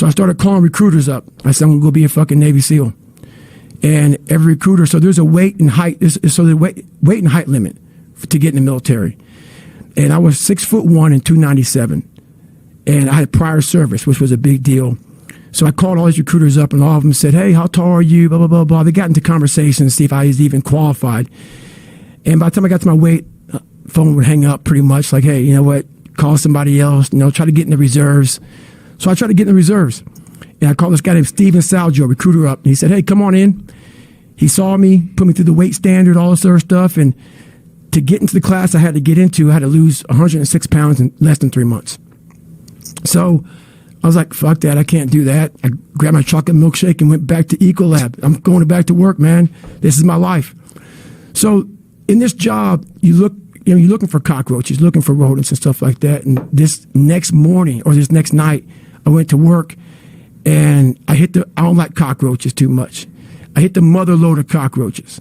So I started calling recruiters up. I said, I'm going to go be a fucking Navy SEAL. And every recruiter, so there's a weight and height, so the weight and height limit to get in the military. And I was 6'1" and 297. And I had prior service, which was a big deal. So I called all these recruiters up, and all of them said, hey, how tall are you? Blah, blah, blah, blah. They got into conversations to see if I was even qualified. And by the time I got to my weight, phone would hang up pretty much like, hey, you know what? Call somebody else, try to get in the reserves. So I tried to get in the reserves. And I called this guy named Steven Salgio, recruiter, up. And he said, hey, come on in. He saw me, put me through the weight standard, all this other stuff. And to get into the class I had to lose 106 pounds in less than 3 months. So I was like, fuck that. I can't do that. I grabbed my chocolate milkshake and went back to Ecolab. I'm going back to work, man. This is my life. So in this job, you're looking for cockroaches, looking for rodents and stuff like that. And this next morning or this next night, I went to work and I don't like cockroaches too much. I hit the mother load of cockroaches.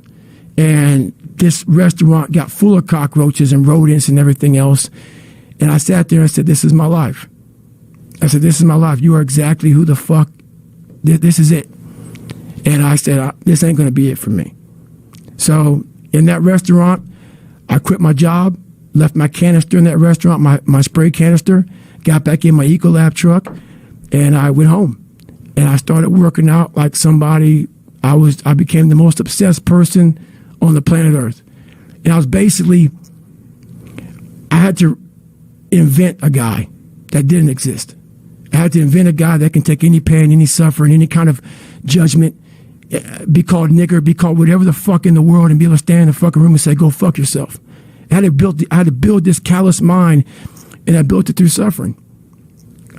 And this restaurant got full of cockroaches and rodents and everything else. And I sat there and I said, this is my life. I said, this is my life. You are exactly who the fuck, this is it. And I said, this ain't going to be it for me. So in that restaurant, I quit my job, left my canister in that restaurant, my spray canister, got back in my Ecolab truck, and I went home. And I started working out like somebody. I became the most obsessed person on the planet Earth. And I had to invent a guy that didn't exist. I had to invent a guy that can take any pain, any suffering, any kind of judgment, be called nigger, be called whatever the fuck in the world, and be able to stand in the fucking room and say, go fuck yourself. I had to build this callous mind, and I built it through suffering.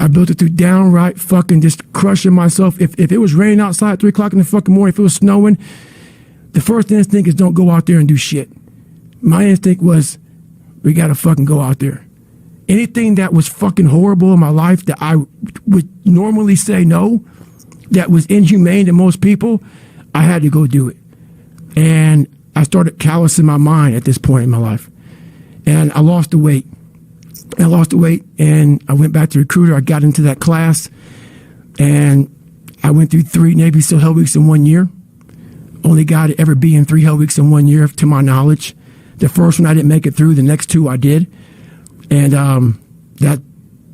I built it through downright fucking just crushing myself. If it was raining outside at 3 o'clock in the fucking morning, if it was snowing, the first instinct is don't go out there and do shit. My instinct was, we gotta fucking go out there. Anything that was fucking horrible in my life that I would normally say no, that was inhumane to most people, I had to go do it. And I started callousing my mind at this point in my life. And I lost the weight. And I went back to recruiter. I got into that class, and I went through 3 Navy SEAL Hell Weeks in 1 year. Only guy to ever be in 3 Hell Weeks in 1 year, to my knowledge. The first one I didn't make it through. The next 2 I did. And that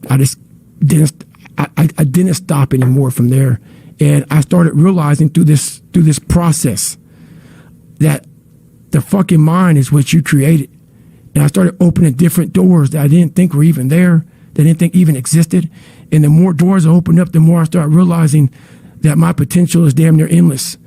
I just didn't. I didn't stop anymore from there. And I started realizing through this process that the fucking mind is what you created. And I started opening different doors that I didn't think were even there, that I didn't think even existed. And the more doors I opened up, the more I started realizing that my potential is damn near endless.